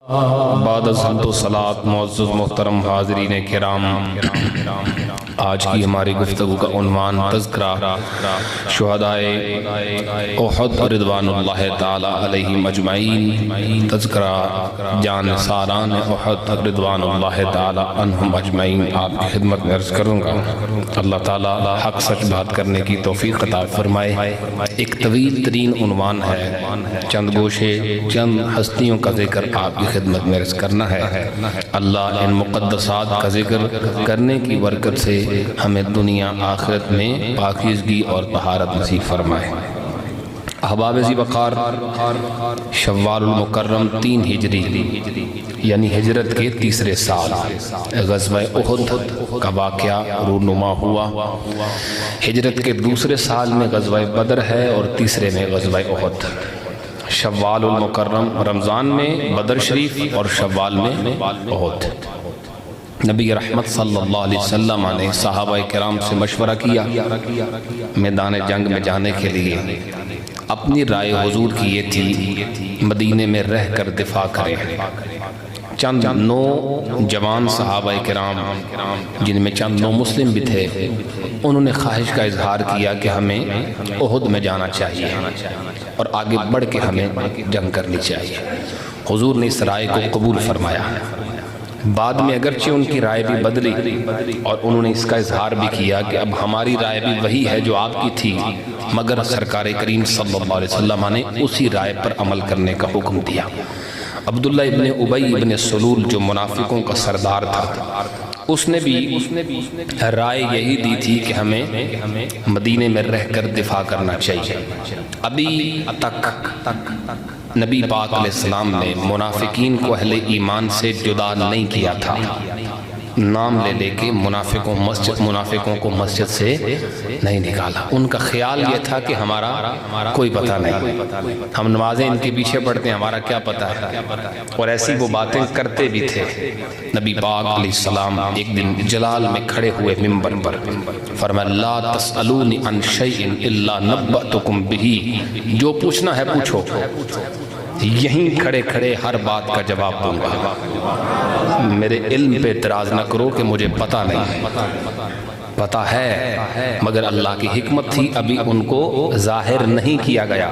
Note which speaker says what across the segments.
Speaker 1: सलात मुअज़्ज़ज़ मोहतरम हाज़रीन किराम, आज की हमारी गुफ्तगू का उन्वान तज़किरा शुहदाए उहद रिज़वानुल्लाह ताला अलैहिम अजमईन, तज़किरा जान सारान उहद रिज़वानुल्लाह ताला अन्हुम अजमईन आपकी खिदमत में अर्ज़ करूँगा। अल्लाह ताला हक़ सच बात करने की तौफ़ीक़ अता फ़रमाए। एक तवील तरीन उन्वान है, चंद गोशे चंद हस्तियों का ज़िक्र आपकी खिदमत में अर्ज़ करना है। अल्लाह इन मुक़द्दसात का ज़िक्र करने की बरकत से हमें दुनिया आखिरत में पाकीज़गी और तहारत नसीब फरमाए। अहबाब ज़ी वक़ार, शव्वालुल मुकर्रम 3 हिजरी यानी हिजरत के तीसरे साल ग़ज़वा उहद का वाक़या रूनुमा हुआ। हिजरत के दूसरे साल में ग़ज़वा बदर है और तीसरे में ग़ज़वा उहद। शव्वालुल मुकर्रम रमज़ान में बदर शरीफ और शव्वाल में उहद। नबी रहमत सल्लल्लाहु अलैहि वसल्लम ने सहाबा किराम से मशवरा किया मैदान जंग में जाने के लिए। अपनी राय हुजूर की ये थी मदीने में रह कर दिफा करें। चंद 9 जवान सहाबा किराम जिनमें चंद 9 मुस्लिम भी थे, उन्होंने ख्वाहिश का इजहार किया कि हमें उहद में जाना चाहिए और आगे बढ़ के हमें जंग करनी चाहिए। हुजूर ने इस राय को कबूल फरमाया। बाद में अगरचे उनकी राय भी बदली और उन्होंने इसका इजहार भी किया कि अब हमारी राय भी वही है जो आपकी थी, मगर सरकार करीम सल्लल्लाहु अलैहि वसल्लम ने उसी राय पर अमल करने का हुक्म दिया। अब्दुल्ला इब्ने उबई इब्ने सलूल जो मुनाफिकों का सरदार था, उसने भी राय यही दी थी कि हमें मदीने में रहकर दिफा करना चाहिए। अभी तक नबी पाक अलैहिस्सलाम ने मुनाफिकीन को अहले ईमान से जुदा नहीं किया था। नाम ले लेके मुनाफिकों को मस्जिद से नहीं निकाला। उनका ख्याल ये था कि हमारा कोई पता नहीं, हम नमाजें इनके पीछे पढ़ते हैं, हमारा क्या पता है। और ऐसी वो बातें करते भी थे। नबी पाक अलैहिस्सलाम एक दिन जलाल में खड़े हुए मिंबर पर फरमाया, ला तसअलूनी अन शैइन इल्ला नब्बअतुकुम बिही, जो पूछना है पूछो, यहीं खड़े खड़े हर बात का जवाब दूंगा। मेरे इल्म पे इतराज़ न करो कि मुझे पता नहीं, पता है मगर अल्लाह की हिकमत थी अभी उनको जाहिर नहीं किया गया।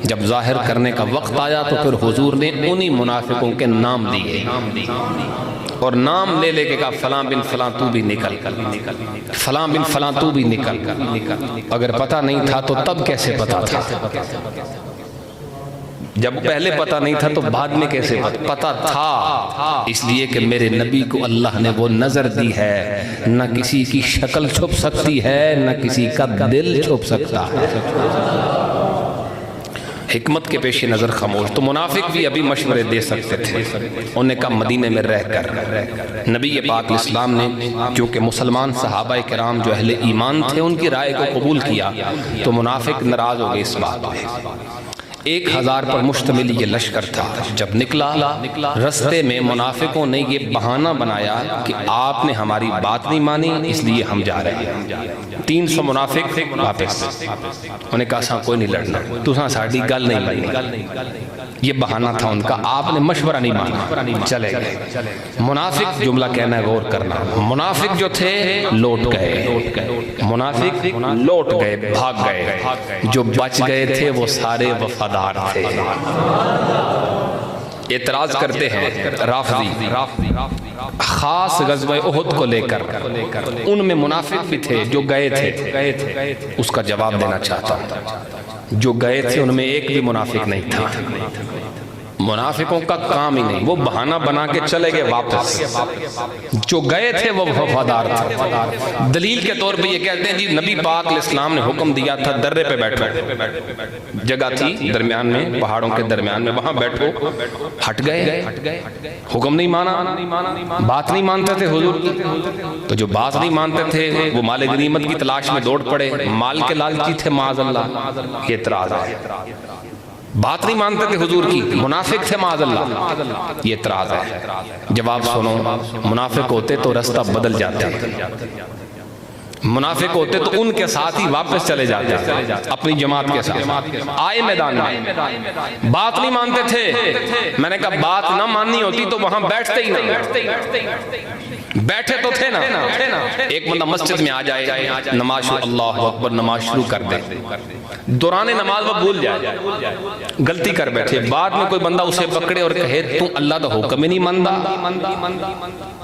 Speaker 1: जब जाहिर करने का वक्त आया तो फिर हुजूर ने उन्हीं मुनाफिकों के नाम दिए और नाम ले लेके कहा, फलां बिन फलां तू भी निकल, फलां बिन फलां तू भी निकल। अगर पता नहीं था तो तब कैसे पता था? जब पहले पता नहीं था तो बाद में कैसे पता था? इसलिए कि मेरे नबी को अल्लाह ने वो नजर दी है, न किसी की शक्ल छुप सकती है न किसी का दिल छुप सकता है। हिकमत के पेश नज़र खामोश। तो मुनाफिक भी अभी मशवरे दे सकते थे। उन्हें कहा मदीने में रहकर। नबी पाक इस्लाम ने क्योंकि मुसलमान सहाबा किराम जो अहले ईमान थे उनकी राय को कबूल किया, तो मुनाफिक नाराज हो गए इस बात पे। 1000 पर मुश्तमिल ये लश्कर था। जब निकला रस्ते में मुनाफिकों ने ये बहाना बनाया कि आपने हमारी बात नहीं मानी इसलिए हम जा रहे हैं। 300 मुनाफिक वापस। उन्हें कहा कोई नहीं लड़ना, तुसा साड़ी गल नहीं लड़नी। ये बहाना था उनका, आपने मशवरा नहीं माना, चले गए। मुनाफिक जुमला कहना है, गौर करना। मुनाफिक जो थे लौट गए, मुनाफिक लौट गए, भाग गए। जो बच गए थे वो सारे वफादार थे। एतराज करते हैं राफजी खास ग़ज़वा उहद को लेकर, उनमें मुनाफिक भी थे जो गए थे। उसका जवाब देना चाहता हूं। जो गए थे उनमें एक भी मुनाफिक नहीं था। मुनाफिकों का काम ही नहीं, वो बहाना बना के चले गए वापस। जो गए थे वो वफादार थे। दलील के तौर पे ये कहते हैं जी नबी पाक अलैहिस्सलाम ने हुक्म दिया था दर्रे पे बैठो, जगह थी दरमियान में, पहाड़ों के दरमियान में, वहां बैठो। हट गए, हुक्म नहीं माना, बात नहीं मानते थे हुजूर की। तो जो बात नहीं मानते थे वो माल गनीमत की तलाश में दौड़ पड़े, माल के लालची थे माज़अल्लाह। ये इतराज़ है। बात नहीं मानते थे हुजूर की, मुनाफिक थे माज़अल्लाह। ये इतराज़ है। जवाब सुनो, मुनाफिक होते तो रास्ता बदल जाते। मुनाफिक होते तो उनके साथ ही वापस चले जाते अपनी जमात के साथ। आए मैदान में, बात नहीं मानते थे। मैंने कहा बात ना माननी होती तो वहां बैठते ही नहीं, बैठे तो थे ना। एक बंदा मस्जिद में आ जाए, नमाज अल्लाह अकबर नमाज शुरू कर दे, दौरान नमाज वो भूल जाए, गलती कर बैठे, बाद में कोई बंदा उसे पकड़े और कहे तू अल्लाह का हुक्म ही नहीं मानता,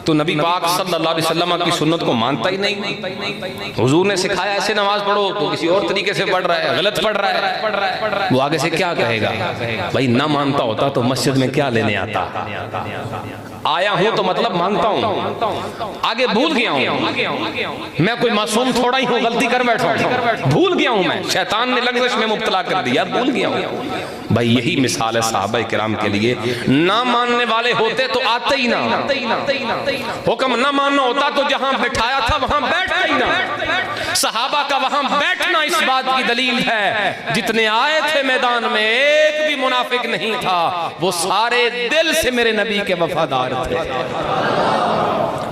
Speaker 1: तो नबी पाक सल्लल्लाहु अलैहि वसल्लम की सुन्नत को मानता ही नहीं। हुजूर ने सिखाया ऐसे नमाज पढ़ो, तो किसी और तरीके से पढ़ रहा है, गलत पढ़ रहा है, वो आगे से क्या कहेगा? भाई ना मानता होता तो मस्जिद में क्या लेने आता? आया हूं तो मतलब मानता हूं, आगे भूल गया हूं। मैं कोई मासूम थोड़ा ही हूं, गलती कर बैठा, भूल गया हूं, मैं शैतान ने लग़ज़श में मुब्तला कर दिया, भूल गया हूं। भाई यही मिसाल है सहाबा किराम के लिए। ना मानने वाले होते तो आते ही ना, हुक्म ना मानना होता तो जहां बैठाया था वहां बैठते ही ना। सहाबा का वहां बैठना इस बात की दलील है, जितने आए थे मैदान में एक भी मुनाफिक नहीं था, वो सारे दिल से मेरे नबी के वफादार थे।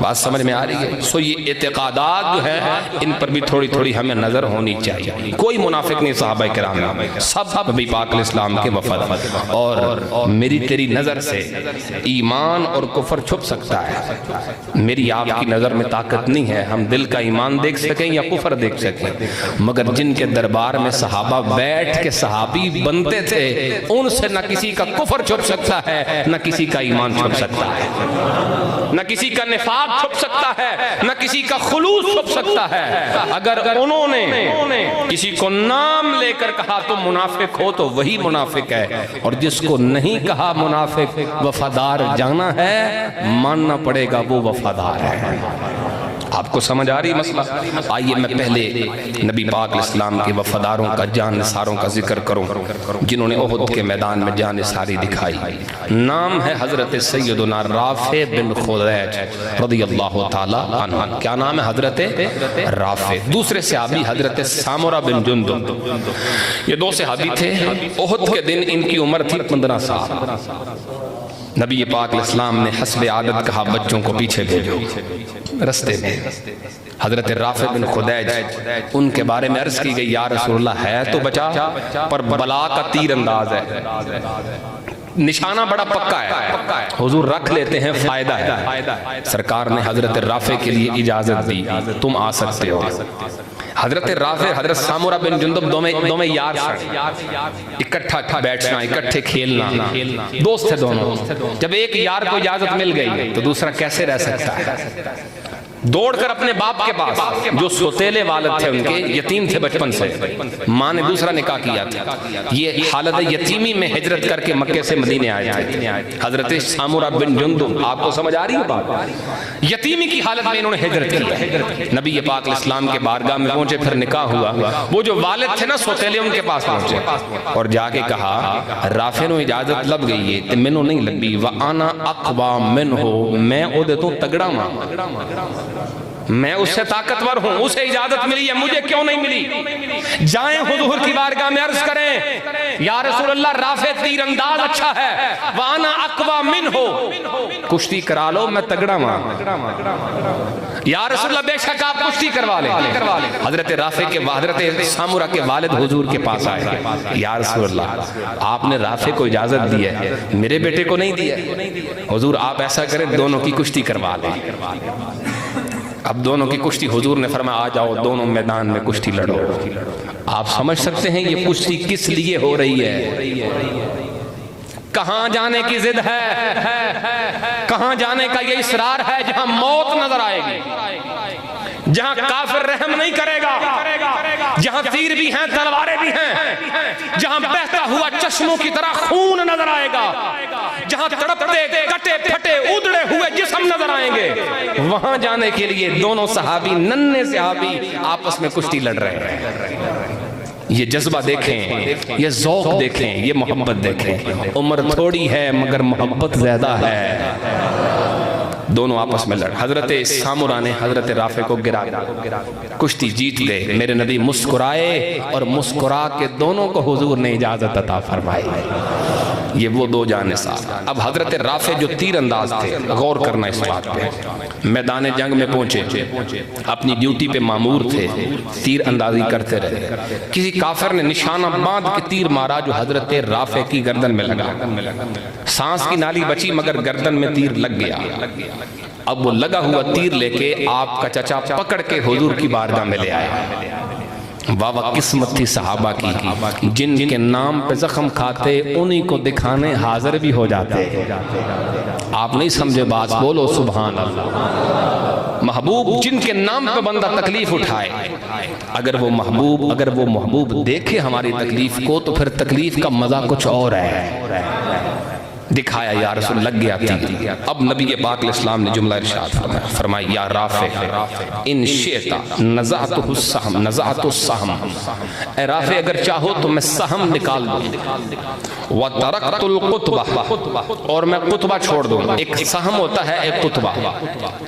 Speaker 1: बात समझ में आ रही है? सो ये एतकादात जो है इन पर भी थोड़ी थोड़ी हमें नजर होनी चाहिए। कोई मुनाफिक नहीं सहाबा किराम में, सब नबी पाक इस्लाम के वफादार। और मेरी तेरी नजर से ईमान और कुफर छुप सकता है, मेरी आपकी नजर में ताकत नहीं है हम दिल का ईमान देख सकें या कुफर देख सकें। मगर जिनके दरबार में सहाबा बैठ के सहाबी बनते थे, उनसे न किसी का कुफर छुप सकता है, न किसी का ईमान छुप सकता है, न किसी का निफाक छुप सकता है, न किसी का खुलूस छुप सकता है। अगर उन्होंने किसी को नाम लेकर कहा तो मुनाफिक हो तो वही मुनाफिक है, और जिसको नहीं कहा मुनाफिक वफादार जाना है, मानना पड़ेगा वो वफादार है। आपको समझ आ रही मसला? आइए मैं पहले नबी पाक इस्लाम के वफादारों का, जान निसारों का जिक्र करूं, जिन्होंने ओहद के मैदान में जान निसारी दिखाई। नाम है हजरत सैयदुना राफे बिन खुदैज रज़ियल्लाहु ताला अन्हु। क्या नाम है? हजरत राफे। दूसरे सहाबी हजरत सामुरा बिन जुंदुब। ये दो सहाबी थे। ओहद के दिन इनकी उम्र थी 15 साल। नबी पाक इस्लाम ने हस्बे आदत कहा बच्चों को पीछे भेजो। रस्ते में हजरत राफे बिन खुदैज, उनके बारे में अर्ज की गई, या रसूलल्लाह है तो बचा, पर बला का तीर अंदाज है, निशाना बड़ा पक्का है, हुजूर रख लेते हैं, फायदा है। सरकार ने हजरत राफे के लिए इजाजत दी, तुम आ सकते हो। हजरत राफे हजरत सामुरा बिन जुंदुब दोनों यार, इकट्ठा बैठना, इकट्ठे खेलना, दोस्त थे दोनों। जब एक यार को इजाजत मिल गई तो दूसरा कैसे रह सकता है? दौड़कर अपने बाप के पास, जो सोतेले वालिद थे, उनके यतीम थे बचपन से, माँ ने दूसरा निकाह किया था, ये हालत यतीमी में हिजरत करके मक्के से मदीने आए थे। हजरत सामुरा बिन जुंदुब, आपको समझ आ रही है बात? यतीमी की हालत में इन्होंने हिजरत की, नबी पाक इस्लाम के बारगाह में पहुंचे, फिर निकाह हुआ। वो जो वालिद थे ना सोतेले, उनके पास पहुंचे और जाके कहा, राफे नो इजाजत लग गई है, मैनू नहीं लगी, व आना अक़वा मिन्हु, मैं ओदे तो तगड़ा मां, मैं उससे ताकतवर हूं, उसे इजाजत मिली है, मुझे क्यों नहीं मिली? जाएं हुजूर की बारगाह में अर्ज करें, या रसूलल्लाह राफे तीरंदाज अच्छा है, वाना अक़वा मिन्हु, कुश्ती करा लो, मैं तगड़ा मां। या रसूलल्लाह बेशक आप कुश्ती करवा ले। हजरत राफे के, हजरत सामुरा के वालिद हुजूर के पास आए, या रसूलल्लाह आपने राफे को इजाजत दी है, मेरे बेटे को नहीं दी है, हुजूर आप ऐसा करें दोनों की कुश्ती करवा लें। अब दोनों की कुश्ती, हुजूर ने फरमाया आ जाओ दोनों मैदान में कुश्ती लड़ो। आप समझ सकते हैं ये कुश्ती किस लिए हो रही है? कहां जाने की जिद है, कहां जाने का ये इसरार है? जहां मौत नजर आएगी, जहां काफिर रहम नहीं करेगा, जहां तीर भी हैं तलवारें भी हैं, जहां बहता हुआ चश्मों की तरह खून नजर आएगा, जहां तड़पते कटे फटे उधड़े हुए जिस्म नजर आएंगे, वहां जाने के लिए दोनों सहाबी, नन्हे सहाबी आपस में कुश्ती लड़ रहे हैं। ये जज्बा देखें, ये ज़ौक़ देखें, ये मोहब्बत देखें। उम्र थोड़ी है मगर मोहब्बत ज्यादा है। दोनों आपस में लड़, हजरत सामुरा ने हजरत राफे को गिरा, कुश्ती जीत गए। मेरे नबी मुस्कुराए और मुस्कुरा के दोनों को हुजूर ने इजाजत अता फरमाई। ये वो दो जानिसार। अब हजरत राफे जो तीर अंदाज थे, गौर करना इस बात पे, मैदान जंग में पहुंचे, अपनी ड्यूटी पे मामूर थे, तीर अंदाजी करते रहे। किसी काफिर ने निशाना बांध के तीर मारा जो हजरत राफे की गर्दन में लगा। सांस की नाली बची मगर गर्दन में तीर लग गया। अब वो लगा हुआ तीर लेके आपका चचा पकड़ के हुजूर की बारगाह में ले आया। वाह वाह किस्मत थी सहाबा की, जिनके नाम पे जख्म खाते उन्हीं को दिखाने हाजिर भी हो जाते। आप नहीं समझे बात, बोलो सुभान अल्लाह। महबूब जिनके नाम पे बंदा तकलीफ उठाए, अगर वो महबूब देखे हमारी तकलीफ को तो फिर तकलीफ का मजा कुछ और है। दिखाया या रसूल, लग गया तीर। अब नबी पाक इस्लाम ने जुमला इरशाद फरमाया, या राफे इन शिअता नज़अतहु सहम, नज़अतु सहम, ए राफे अगर चाहो तो मैं सहम निकाल दूं, व तरकतुल कुतबा, और मैं कुतबा छोड़ दूं। एक सहम होता है, एक कुतबा,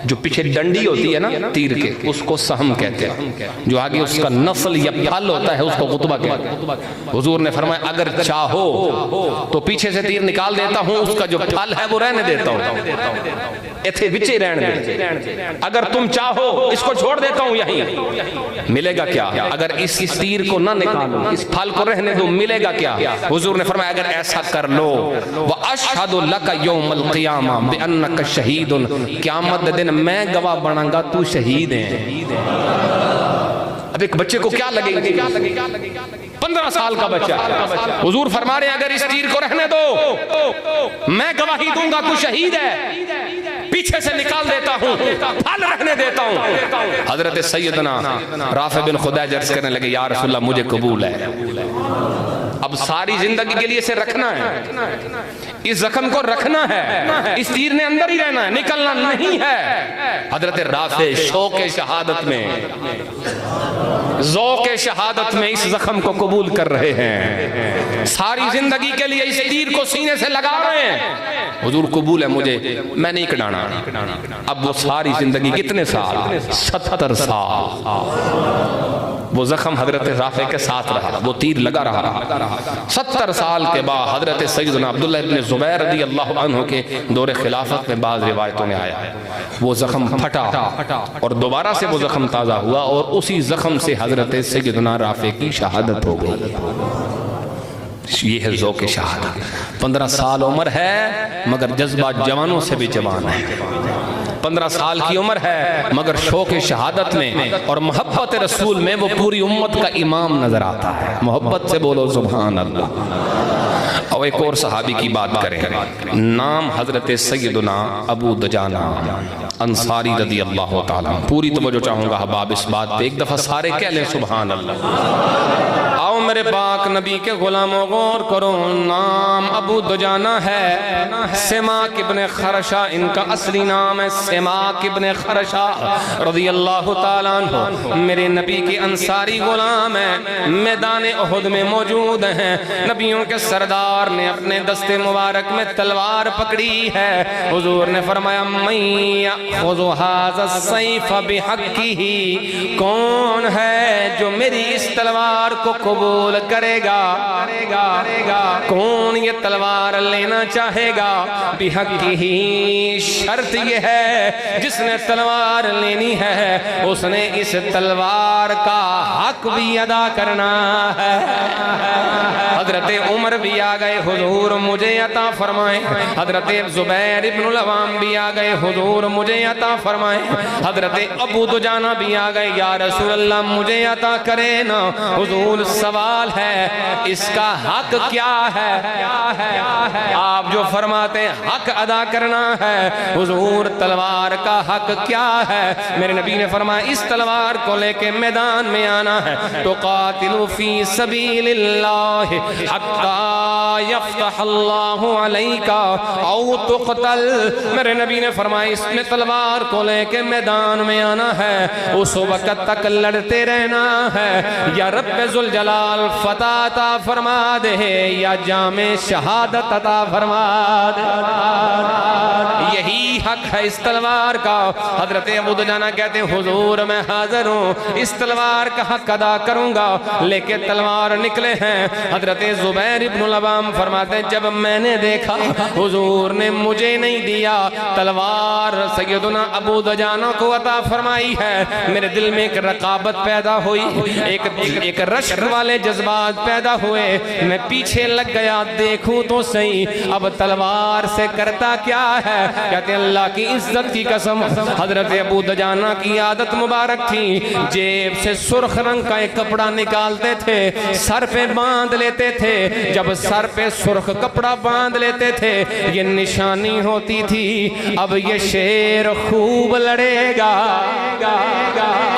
Speaker 1: जो पीछे डंडी होती है ना तीर के, उसको सहम कहते हैं। जो आगे उसका नस्ल या फल होता है उसको कुतबा कहते हैं। हुजूर ने फरमाया अगर चाहो तो पीछे से तीर निकाल देता हूं, उसका जो फल है वो रहने देता हूं, इथे विचे रहने दे। अगर तुम चाहो इसको छोड़ देता हूं, यहीं मिलेगा क्या? अगर इस तीर को ना निकालो, इस फल को रहने दो, मिलेगा क्या? हुजूर ने फरमाया अगर ऐसा कर लो, व अशहदु लका यौमल क़ियामा बिअन्नका शहीदुन, क़यामत दिन मैं गवाह बनाऊंगा तू शहीद है। अब एक बच्चे को क्या लगेगा? 15 साल का बच्चा, हुजूर फरमा रहे अगर इस तीर को रहने दो, मैं गवाही दूंगा तू शहीद है। पीछे से निकाल देता हूं, फल रखने देता हूं। हजरत सैयदना राफे बिन खुदैज अर्ज करने लगे, या रसूलल्लाह मुझे कबूल है। अब सारी जिंदगी के लिए इसे रखना है, इस जख्म को रखना है, इस तीर ने अंदर ही रहना है, निकलना नहीं है। हजरत राफे शौक़े शहादत में, ज़ौक़े शहादत में इस जख्म को कबूल कर रहे हैं। सारी जिंदगी के लिए इस तीर को सीने से लगा रहे हैं। हुजूर कबूल है मुझे, मैं नहीं कटाना। अब वो सारी जिंदगी कितने साल? 70 साल वो जख्म हजरत राफे के साथ रहा, वो तीर लगा रहा। 70 साल के बाद हजरत सैयदना अब्दुल्लाह इब्न ज़ुबैर रज़ी अल्लाह अन्हु के दौरे खिलाफत में बाज़ रिवायतों में आया वो जख्म फटा और दोबारा से वो जख्म ताज़ा हुआ और उसी जख्म से हजरत सैयदना राफे की शहादत हो गई। ये है ज़ौक़े शहादत। 15 साल उम्र है मगर जज्बा जवानों से भी जवान है। 15 साल की उम्र है मगर शौक़े शहादत में और मोहब्बत रसूल में वो पूरी उम्मत का इमाम नजर आता है। मोहब्बत से बोलो सुभान अल्लाह। और एक और सहाबी की बात करें, नाम हजरत सैयदना अबू दुजाना अंसारी रज़ी अल्लाह ताला। पूरी तवज्जो चाहूंगा अहबाब इस बात पे, एक दफा सारे कह लें सुभान अल्लाह। आओ मेरे पाक नबी के गुलामों गौर करो, नाम अबू दुजाना है। सिमाक इब्न खरशा इनका असली नाम है, सिमाक इब्न खरशा रज़ी अल्लाह ताला अन्हु मेरे नबी के अंसारी गुलाम है, मैदान उहुद में मौजूद हैं। नबियों के सरदार ने अपने दस्ते मुबारक में तलवार पकड़ी है। हुजूर ने फरमाया मैया खुज़ु हाज़ा सैफ़ बिहक़्क़िही, कौन है जो मेरी इस तलवार को कबूल करेगा? कौन ये तलवार लेना चाहेगा? बिहक़्क़िही, शर्त ये है जिसने तलवार लेनी है उसने इस तलवार का हक भी अदा करना है। हजरत उमर भी आ गए, हुजूर मुझे अता फरमाए। हजरत ज़ुबैर इब्नुल अवाम भी आ गए, हुजूर मुझे अता फरमाए। हजरत अबू दुजाना भी आ गए, या रसूल अल्लाह मुझे अता करे ना। हुजूर सवाल है इसका हक क्या है? आप जो फरमाते हैं हक अदा करना है, हुजूर तलवार का हक क्या है? मेरे नबी ने फरमाया इस तलवार को लेके मैदान में आना है तो कातिलु फी सबीलिल्लाह हत्ता यफ्तहल्लाहु अलैका औ तुक़तल। मेरे नबी ने फरमाया इसमें तलवार को लेके मैदान में आना है, उस वक्त तक लड़ते रहना है, या रब्बे ज़ुल जलाल फतह अता फरमा दे या जामे शहादत अता फरमा दे। यही हक है इस तलवार का। हजरत अबू दुजाना कहते हैं हुजूर मैं हाजिर हूँ, इस तलवार का हक अदा करूंगा। लेके तलवार निकले हैं। हजरत जुबैर इब्नुल अवाम फरमाते हैं जब मैंने देखा हुजूर ने मुझे नहीं दिया तलवार, सैयदुना अबू दुजाना को अता फरमाई है, मेरे दिल में एक रकाबत पैदा हुई, एक रश्क वाले जज्बात पैदा हुए। मैं पीछे लग गया, देखूं तो सही अब तलवार से करता क्या है। कहते हैं अल्लाह की इज्जत की कसम, हजरत अबू दुजाना की आदत मुबारक थी, जेब से सुर्ख रंग का एक कपड़ा निकालते थे, सर पे बांध लेते थे। जब सर पे सुर्ख कपड़ा बांध लेते थे ये निशानी होती थी अब ये शेर खूब लड़ेगा,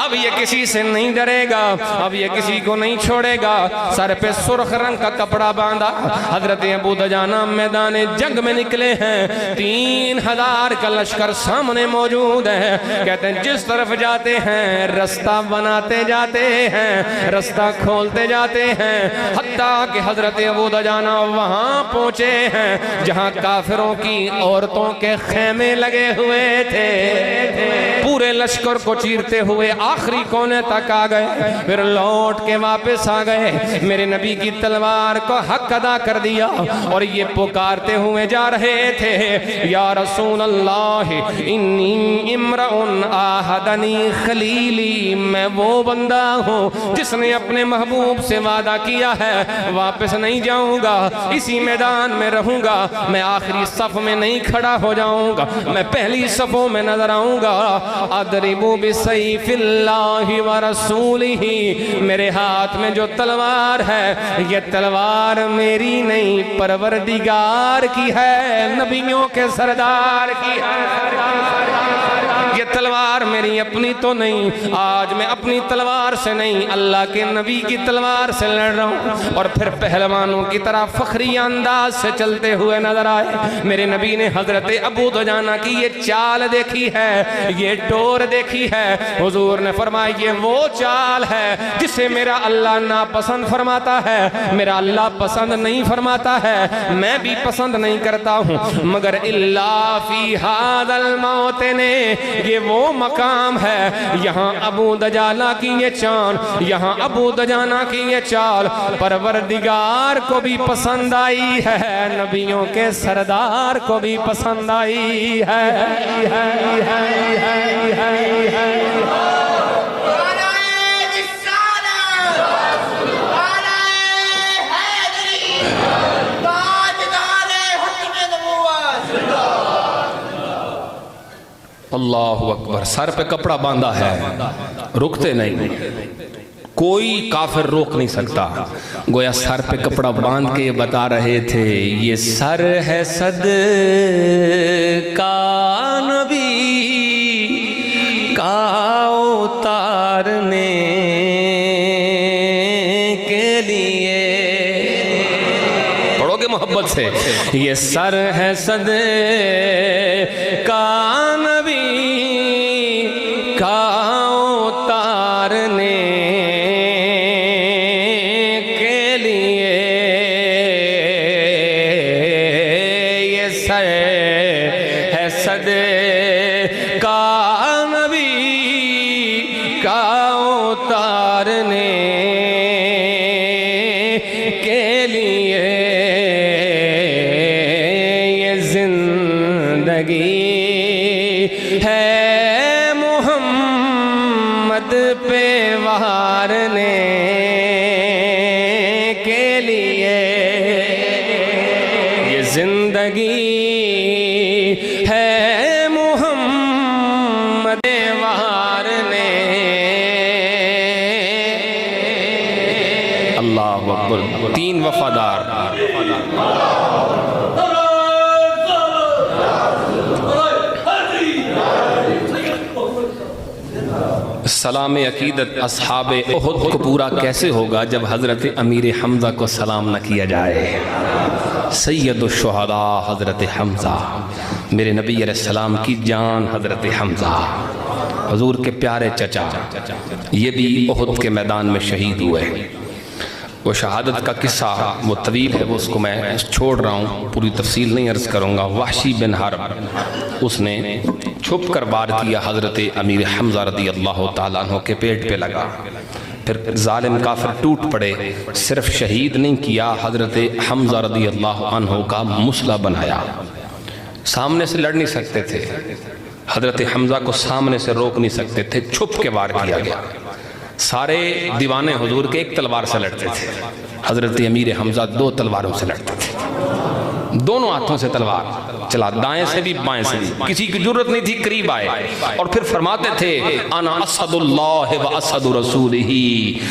Speaker 1: अब ये किसी से नहीं डरेगा, अब ये किसी को नहीं छोड़ेगा। सर पे सुर्ख रंग का कपड़ा बांधा, हजरत अबू दुजाना मैदान जंग में निकले हैं। 3000 का लश्कर सामने मौजूद है। कहते हैं जिस तरफ जाते हैं रास्ता बनाते जाते हैं, रास्ता खोलते जाते हैं, हत्ता कि हजरत अबू दुजाना वहां पहुंचे हैं जहां काफिरों की औरतों के खेमे लगे हुए थे। पूरे लश्कर को चीरते हुए आखिरी कोने तक आ गए, फिर लौट के वापस आ गए। मेरे नबी की तलवार को हक अदा कर दिया और ये पुकारते हुए जा रहे थे या रसूल अल्लाह इन्नी इमराउन आहदनी खलीली, मैं वो बंदा हूँ जिसने अपने महबूब से वादा किया है वापस नहीं जाऊंगा, इसी मैदान में रहूंगा, मैं आखिरी सफ में नहीं खड़ा हो जाऊंगा, मैं पहली सफों में नजर आऊंगा। अदरिबू बिसैफिल्लाहि व रसूलिही, मेरे हाथ में जो तलवार है ये तलवार मेरी नहीं परवरदिगार की है, नबियों के सरदार की है। ये तलवार मेरी अपनी तो नहीं, आज मैं अपनी तलवार से नहीं अल्लाह के नबी की तलवार से लड़ रहा हूँ। और फिर पहलवानों की तरह फखरी अंदाज से चलते हुए नजर आए। मेरे नबी ने हजरत अबू दुजाना की ये चाल देखी है, ये टोर देखी है। हुजूर ने फरमाया ये वो चाल है जिसे मेरा अल्लाह नापसंद फरमाता है, मेरा अल्लाह पसंद नहीं फरमाता है, मैं भी पसंद नहीं करता हूँ, मगर इल्ला फी हादल मौत ने, ये वो मकाम है यहाँ अबू दुजाना की ये चाल, यहाँ अबू दुजाना की ये चाल परवरदिगार को भी पसंद आई है, नबियों के सरदार को भी पसंद आई है। अल्लाहु अकबर। सर पे कपड़ा बांधा है, रुकते नहीं, कोई काफिर रोक नहीं सकता। गोया सर पे कपड़ा बांध के बता रहे थे ये सर है सद का नबी का उतारने के लिए, पढ़ोगे मोहब्बत से, ये सर है सद का सलाम अकीदत अस्हाबे उहुद को पूरा कैसे होगा जब हजरत अमीर हमजा को सलाम न किया जाए। सैयदुश शुहदा हजरत हमजा, मेरे नबी अलैहिस्सलाम की जान हजरत हमजा, हुजूर के प्यारे चचा, ये भी उहुद के मैदान में शहीद हुए। वो शहादत का किस्सा वो तवील है, वो उसको मैं छोड़ रहा हूँ, पूरी तफसील नहीं अर्ज़ करूँगा। वहशी बिन हर्ब उसने छुप कर वार किया, हज़रत अमीर हमज़ा रदी अल्लाह तआला अन्हु के पेट पे लगा। फिर जालिम काफिर टूट पड़े, सिर्फ शहीद नहीं किया, हज़रत हमज़ा रदी अल्लाह अन्हु का मुसला बनाया। सामने से लड़ नहीं सकते थे, हज़रत हमज़ा को सामने से रोक नहीं सकते थे, छुप के वार किया गया। सारे दीवाने हुजूर के एक तलवार से लड़ते थे, हज़रत अमीर हमज़ा 2 तलवारों से लड़ते थे, दोनों हाथों से तलवार चला, दाएं से भी बाएं से भी, किसी की जरूरत नहीं थी, करीब आए और फिर फरमाते थे अना असदुल्लाह व असदु रसूलिही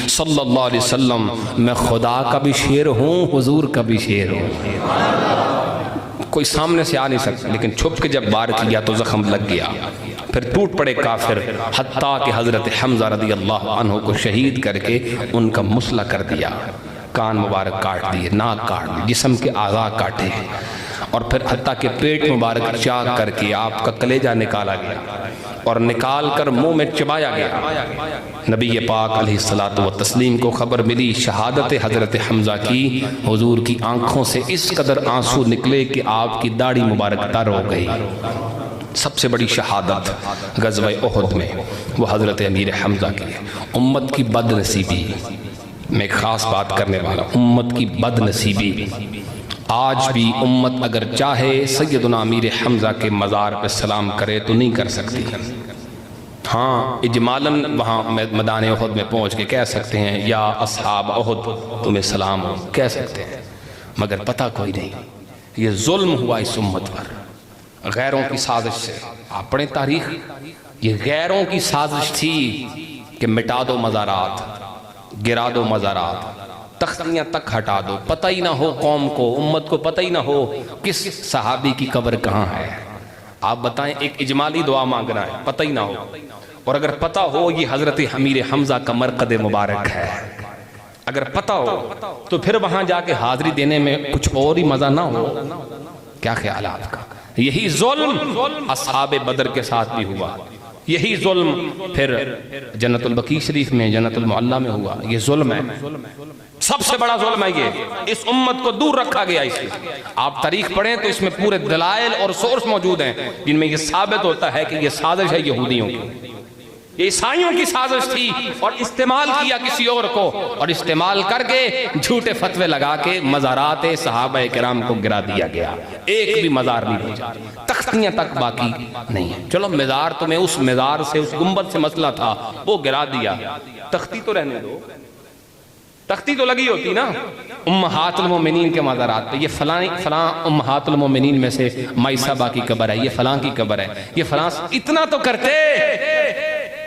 Speaker 1: सल्लल्लाहु अलैहि वसल्लम, मैं खुदा का भी शेर हूँ, हुजूर का भी शेर हूँ। कोई सामने से आ नहीं सकता, लेकिन छुप के जब वार किया तो जख्म लग गया। फिर टूट पड़े काफिर, हत्ता कि हज़रत हमज़ा रदी अल्लाह अन्हु को शहीद करके उनका मुसला कर दिया, कान मुबारक काट दिए, नाक काट दिए, जिस्म के आज़ा काटे और फिर हत्ता के पेट मुबारक चाक करके आपका कलेजा निकाला गया और निकाल कर मुंह में चबाया गया। नबी पाक अलैहिस्सलातु व तस्लीम को खबर मिली शहादत हज़रत हमज़ा की, हुजूर की आंखों से इस कदर आंसू निकले कि आपकी दाढ़ी मुबारक तर हो गई। सबसे बड़ी शहादत ग़ज़वा उहद में वो हज़रत अमीर हमज़ा की। उम्मत की बदनसीबी, मैं ख़ास बात करने वाला, उम्मत की बदनसीबी। आज भी उम्मत अगर चाहे सैयदना अमीर हमज़ा के मज़ार पे सलाम करे तो नहीं कर सकती। हाँ, इजमालन वहाँ मैदान उहद में पहुँच के कह सकते हैं या अस्हाब उहद तुम्हें सलाम हो, कह सकते हैं, मगर पता कोई नहीं। ये जुल्म हुआ इस उम्मत पर गैरों की साजिश से। आप पढ़ें तारीख, ये गैरों की साजिश थी कि मिटा दो मज़ारात, गिरा दो मज़ारात, तख्तियाँ तक हटा दो, पता ही ना हो कौम को, उम्मत को पता ही ना हो किस सहाबी की कब्र कहाँ है। आप बताएं, एक इजमाली दुआ मांगना है, पता ही ना हो, और अगर पता हो ये हज़रत अमीर हमज़ा का मरकद मुबारक है, अगर पता हो तो फिर वहाँ जाके हाजिरी देने में कुछ और ही मज़ा ना हो। क्या ख्याल है आपका? यही जुल्म अस्हाबे बदर के साथ भी हुआ, यही जुल्म फिर जन्नतुल बकी शरीफ में, जन्नतुल मुअल्ला में हुआ। ये जुल्म है, सबसे बड़ा जुल्म है ये, इस उम्मत को दूर रखा गया इससे। आप तारीख पढ़ें तो इसमें पूरे दलाइल और सोर्स मौजूद हैं जिनमें ये साबित होता है कि ये साजिश है यहूदियों की, ये ईसाइयों की साजिश थी और इस्तेमाल किया किसी और को, और इस्तेमाल करके झूठे फतवे लगा के मज़ारात सहाबा किराम को गिरा दिया गया। एक भी मज़ार नहीं बचा, तख्तियाँ तक बाकी नहीं है। चलो मज़ार, तुम्हें उस मज़ार से, उस गुंबद से मसला था, वो गिरा दिया, तख्ती तो रहने दो, तख्ती तो लगी होती ना उम्महातुल मोमिनीन के मज़ारात पे। ये फलां उम्महातुल मोमिनीन में से माइसाबा की कब्र है, ये फलां की कब्र है, ये फलां, इतना तो करते,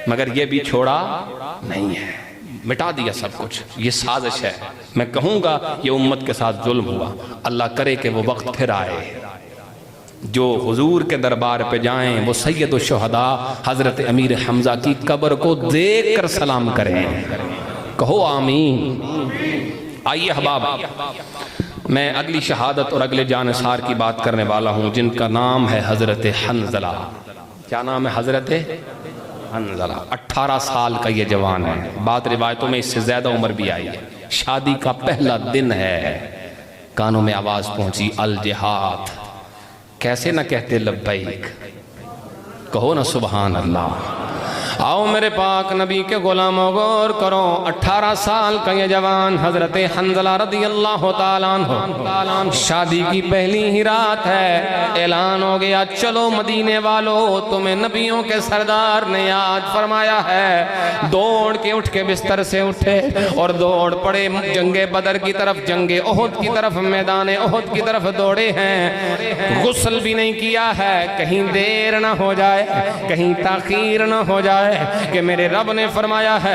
Speaker 1: मगर ये भी छोड़ा नहीं है, मिटा दिया सब कुछ। ये साजिश है। मैं कहूँगा ये उम्मत के साथ जुल्म हुआ। अल्लाह करे कि वो वक्त फिर आए जो हुजूर के दरबार पे जाएं, वो सैयदुश शुहदा हज़रत अमीर हमज़ा की कब्र को देख कर सलाम करें। कहो आमीन। आइए अहबाब, मैं अगली शहादत और अगले जानसार की बात करने वाला हूँ जिनका नाम है हज़रत हंज़ला। क्या नाम है? हज़रत हंज़ला। 18 साल का ये जवान है। बात रिवायतों में इससे ज़्यादा उम्र भी आई है। शादी का पहला दिन है, कानों में आवाज़ पहुँची अल जिहाद। कैसे ना कहते लब्बैक, कहो ना सुबहान अल्लाह। आओ मेरे पाक नबी के गुलामों, गौर करो। 18 साल का ये जवान हज़रत हंज़ला रज़ी अल्लाह तआला अन्हु, शादी की पहली ही रात है। ऐलान हो गया, चलो मदीने वालों, तुम्हें नबियों के सरदार ने याद फरमाया है। दौड़ के उठ के बिस्तर से उठे और दौड़ पड़े जंगे बदर की तरफ, जंगे ओहद की तरफ, मैदान ओहद की तरफ दौड़े हैं। गुस्ल भी नहीं किया है, कहीं देर ना हो जाए, कहीं ताखीर ना हो जाए, कि मेरे रब ने फरमाया है,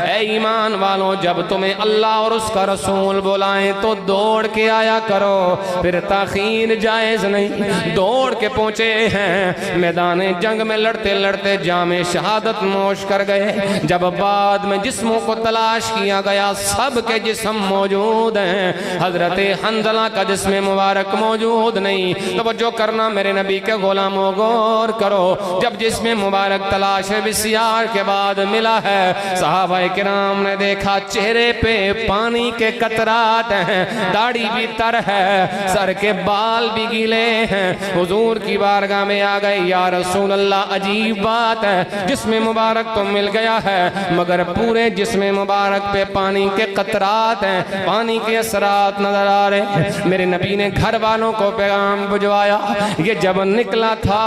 Speaker 1: ऐ ईमान वालों, जब तुम्हें अल्लाह और उसका रसूल बुलाएं तो दौड़ के आया करो, फिर ताखीर जायज़ नहीं। दौड़ के पहुंचे हैं, मैदान जंग में लड़ते लड़ते जामे शहादत नोश कर गए। जब बाद में जिस्मों को तलाश किया गया, सब के जिस्म मौजूद हैं, हजरत हंज़ला का जिस्म मुबारक मौजूद नहीं। तवज्जो करना मेरे नबी के गुलामों, गौर करो। जब जिस्म मुबारक तलाश है यार के बाद मिला है। सहाबाए किराम ने देखा चेहरे पे पानी के कतरात हैं, दाढ़ी भी तर है, सर के बाल भी गीले हैं। हुजूर की बारगाह में आ गए, या रसूल अल्लाह अजीब बात है, जिस्म मुबारक तो मिल गया है मगर पूरे जिस्म मुबारक पे पानी के कतरात हैं, पानी के असरात नजर आ रहे। मेरे नबी ने घर वालों को पैगाम भिजवाया, ये जब निकला था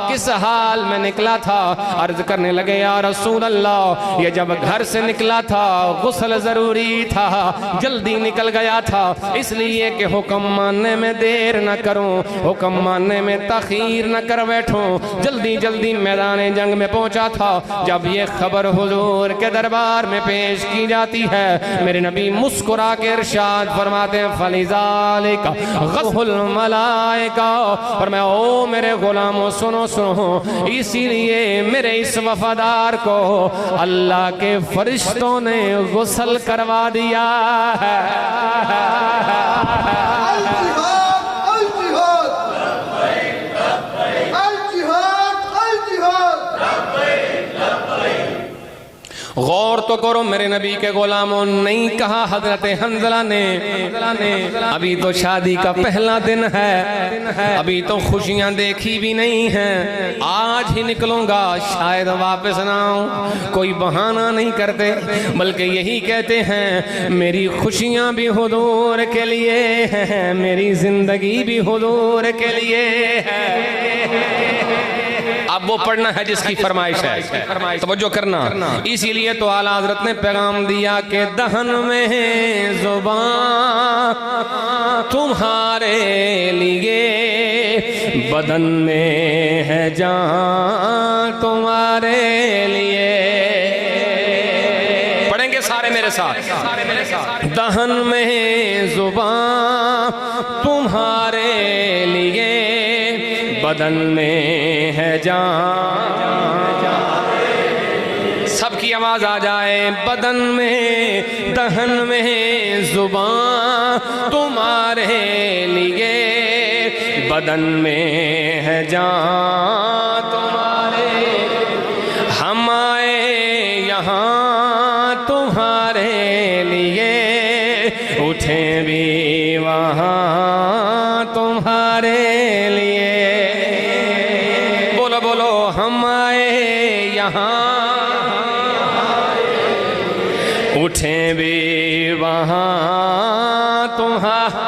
Speaker 1: किस हाल में निकला था। अर्ज करने लगे, या रसूल अल्लाह ये जब घर से निकला था गुस्ल जरूरी था, जल्दी निकल गया था, इसलिए कि हुक्म मानने में देर न करूं, हुक्म मानने में तखीर न कर बैठूं, जल्दी जल्दी मैदान जंग में पहुंचा था। जब ये खबर हुजूर के दरबार में पेश की जाती है, मेरे नबी मुस्कुरा के इरशाद फरमाते हैं, फलिज़ालिका गज़हुल मलाइका। और मैं ओ मेरे गुलामों सुनो सुनो, इसीलिए मेरे इस वफादार को अल्लाह के फरिश्तों ने गुस्ल करवा दिया है। गौर तो करो मेरे नबी के गुलामों, नहीं कहा हजरत हंजला ने, अभी तो शादी का पहला दिन है, अभी तो खुशियां देखी भी नहीं हैं, आज ही निकलूंगा शायद वापस ना आऊं। कोई बहाना नहीं करते बल्कि यही कहते हैं मेरी खुशियां भी हुजूर के लिए हैं, मेरी जिंदगी भी हुजूर के लिए है। अब वो पढ़ना है जिसकी फरमाइश है, तवज्जो करना। इसीलिए तो आला हजरत ने पैगाम दिया कि दहन में है जुबान तुम्हारे लिए, बदन में है जान तुम्हारे लिए। पढ़ेंगे सारे मेरे साथ। दहन में है जुबान तुम्हारे लिए, बदन में है जान। सबकी आवाज आ जाए, बदन में दहन में जुबान तुम्हारे लिए, बदन में है जान तुम्हारे। हम आए यहाँ तुम्हारे लिए, उठे भी वहाँ तुम्हारे लिए। बोलो बोलो, हम आए यहाँ उठे भी वहाँ तुम्हारा।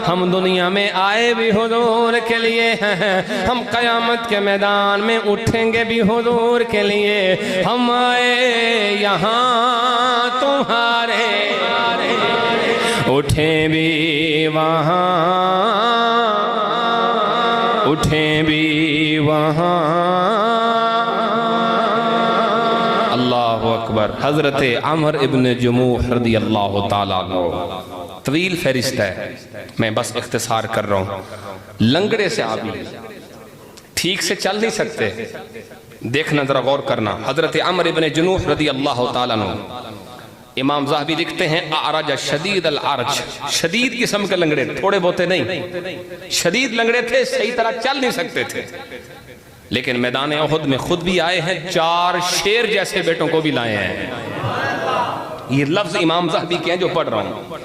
Speaker 1: हम दुनिया में आए भी हुजूर के लिए हैं, हम कयामत के मैदान में उठेंगे भी हुजूर के लिए। हम आए यहाँ तुम्हारे, उठे भी वहाँ, उठे भी वहाँ। अल्लाहु अकबर। हजरत अमर इब्न जमूह रदी अल्लाह ताला अन्हु, तवील फहरिस्त है, मैं बस इख्तिसार कर रहा हूँ। लंगड़े से आप ठीक से चल नहीं सकते, देखना जरा गौर करना। हजरत अमर इब्न जमूह रदी अल्लाह ताला अन्हु, इमाम ज़ाहबी लिखते हैं आरज शदीद अल आरज, शदीद किस्म के लंगड़े, थोड़े बहुते नहीं, शदीद लंगड़े थे, सही तरह चल नहीं सकते थे। लेकिन मैदान उहद में खुद भी आए हैं, 4 शेर जैसे बेटों को भी लाए हैं। ये लफ्ज इमाम ज़ाहबी के हैं जो पढ़ रहा हूं,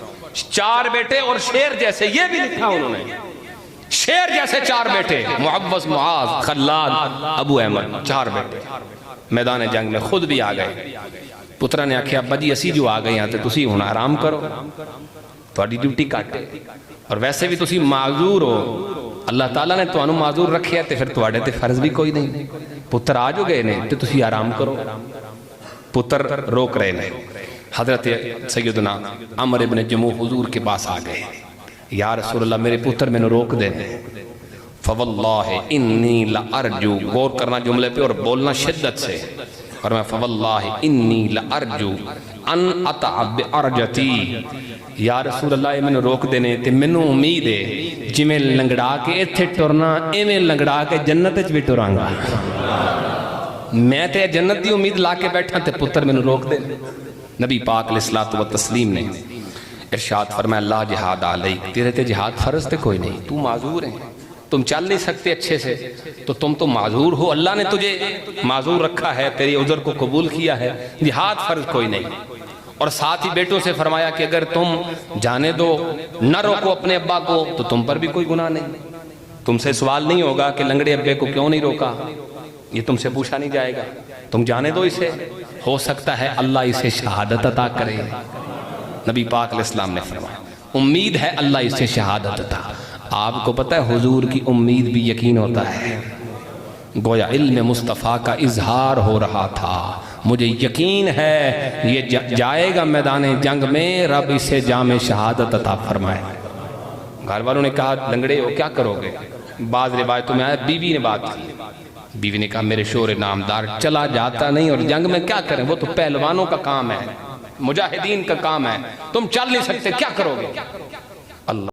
Speaker 1: 4 बेटे और शेर जैसे, ये भी लिखा उन्होंने, शेर जैसे 4 बेटे, मुअव्वज़, मुआज़, खल्लाद, अबू अहमद, 4 बेटे मैदान जंग में खुद भी आ गए। पुत्रा ने आख्या, अब्बा जी असी जो आ गए यहाँ तो तुसी हुण आराम करो, तुहाडी ड्यूटी घट है, और वैसे भी तुसी माजूर हो, अल्लाह ताला ने तुहानू माजूर रखे तो फिर तुहाडे ते फर्ज भी कोई नहीं। पुत्र आ जो गए ने तो तुसी आराम करो। पुत्र रोक रहे ने। हजरत सैयदना अमर इब्न जमूह हुजूर के पास आ गए, या रसूल अल्लाह मेरे पुत्र मैंने रोक दे। फवल्लाहि इन्नी लअरजू, गौर करना जुमले पे और बोलना शिद्दत से, और मैं फवल्लाहि इन्नी लअरजू अन अतअब अरजती, या रसूल अल्लाह मैंने रोक देने ते मैनू उम्मीद है जिमें लंगड़ा के इत्थे टुरना इवें लंगड़ा के जन्नत च भी टुरांगा। मैं ते जन्नत की उम्मीद ला के बैठा ते पुत्र मैनू रोक दे। नबी पाक अलैहिस्सलातु व तस्लीम ने इरशाद फरमाया, ला जिहाद अलैक, तेरे ते जिहाद फर्ज ते कोई नहीं, तू माजूर है, तुम चल नहीं सकते अच्छे से, तो तुम तो माजूर हो, अल्लाह ने तुझे माजूर रखा है, तेरी उज़र को कबूल किया है, जिहाद फर्ज कोई नहीं। और साथ ही बेटों से फरमाया कि अगर तुम जाने दो, न रोको अपने अब्बा को, तो तुम पर भी कोई गुनाह नहीं। तुमसे सवाल नहीं होगा कि लंगड़े अब्बे को क्यों नहीं रोका, ये तुमसे पूछा नहीं जाएगा। तुम जाने दो इसे, हो सकता है अल्लाह इसे शहादत अता करे। नबी पाक अलैहिस्सलाम ने फरमाया उम्मीद है अल्लाह इसे शहादत अता। आपको पता है हुजूर की उम्मीद भी यकीन होता है। गोया इल्म मुस्तफ़ा का इजहार हो रहा था, मुझे यकीन है ये जाएगा मैदान जंग में, रब इसे जामे शहादत अता फरमाए। घर वालों ने कहा लंगड़े हो क्या करोगे? बाज़ रिवायतों में आया बीवी ने बात की, बीवी ने कहा मेरे शोर नामदार चला जाता नहीं, और जंग में क्या करें, वो तो पहलवानों का काम है, मुजाहिदीन का काम है, तुम चल नहीं सकते, क्या करोगे?